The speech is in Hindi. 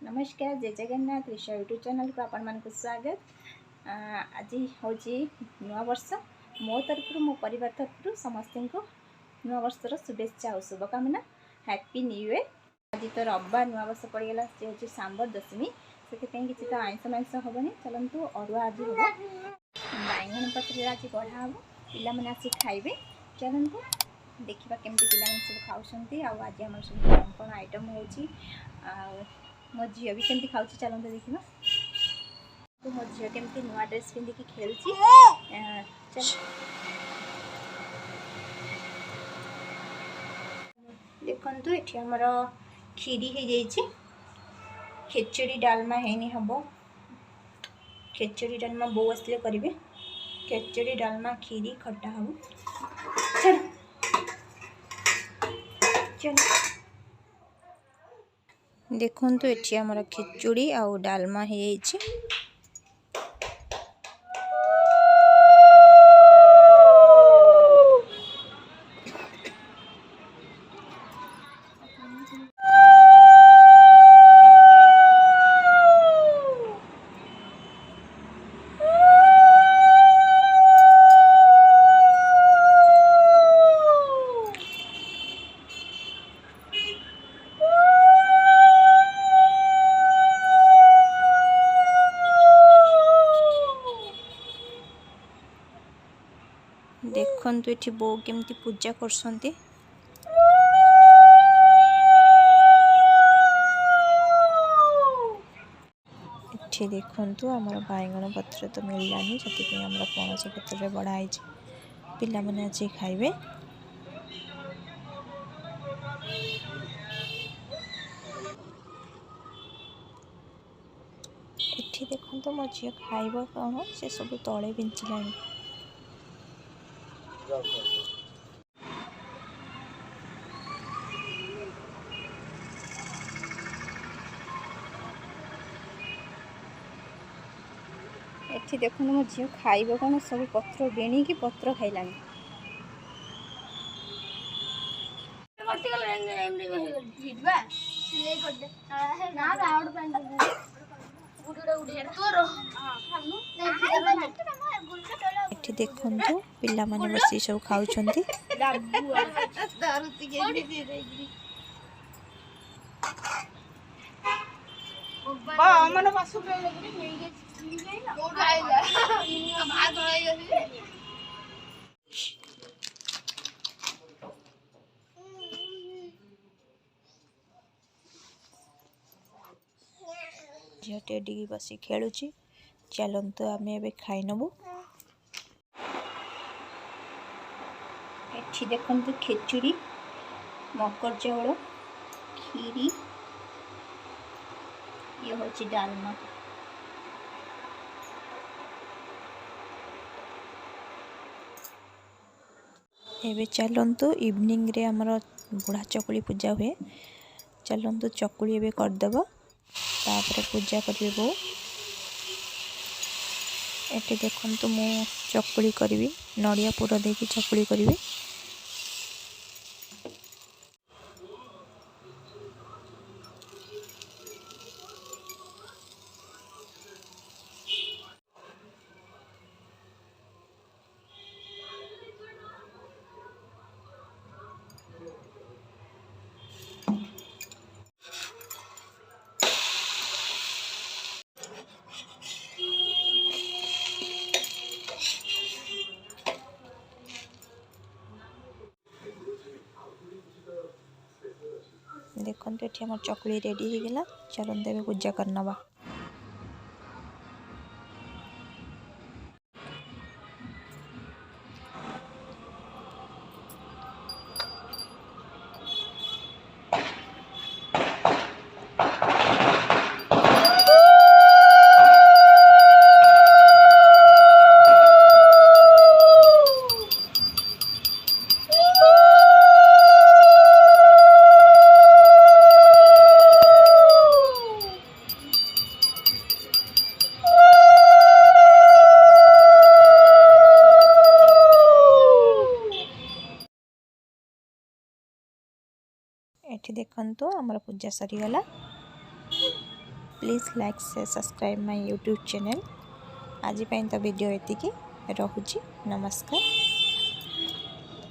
नमस्कार जय जगन्नाथ ऋषा यूट्यूब चैनल को आपण मानक स्वागत। आज हूँ नुआ वर्ष मो तरफ मो परिवार तरफ समस्त को नुआ वर्षर शुभेच्छा और शुभकामना। Happy new year. आज तो रविवार नुआ वर्ष पड़गला से हूँ सांबर दशमी से किसी तो आइंस माइंस हेनी। चलतु अरुआ आज हम बैगन पत्र आज गढ़ा हम पिला आसिक खाइबे। चलतु देखा केमती पिला सब खाऊँ। आज आम सब कौन कौन आइटम हो मो झील भी केमती खाऊँ। चलते देखा तो मो झील केमती नुआ ड्रेस पिंधिकी खेलुची। चल देखु ये आमर खीरी हो जाइए। खेचड़ी डालमा है हम खेचड़ी डालमा बो आसले करेंगे। खेचड़ी डालमा खीरी खट्टा हम चल चल देखु ये आमर खिचुड़ी आ डालमा हो। देखु ये बो केमती पूजा करसंती। ये देखु आमर बैगन पत्र तो मिललानी से आमर पणस पत्र बढ़ाई पिला माने आज खाइबे। एठी देखु तो मो झील खाइब कौन से सब तले बिंचिलानी। एठी देखु मो झील खाइब कौन सब पत्र बेणी की पत्र खाइलानी। एठी देखु पिला माने बसी सब खाउछंती। झील टेडी बसी खेलुची। चलतु आम ए खाई नबू। एठी देखु खेचुड़ी मकर चाउल खीरी ये हूँ डालमा। एबे चलतु इवनिंग रे हमर बुढ़ा चकुली पूजा हुए। चलतु चकुली एबे करदेव तापर पूजा करिवे बो। एटे देखु मु चकुली करी नड़िया पूरा देकी चकुली करी। देखो ये आम चकुली रेडी हो गला। चलते पूजा करनवा। एठी देखंतु हमर पूजा सरीगला। प्लीज़ लाइक से सब्सक्राइब माय यूट्यूब चैनल। आज तो वीडियो एतिकी रहुची। नमस्कार।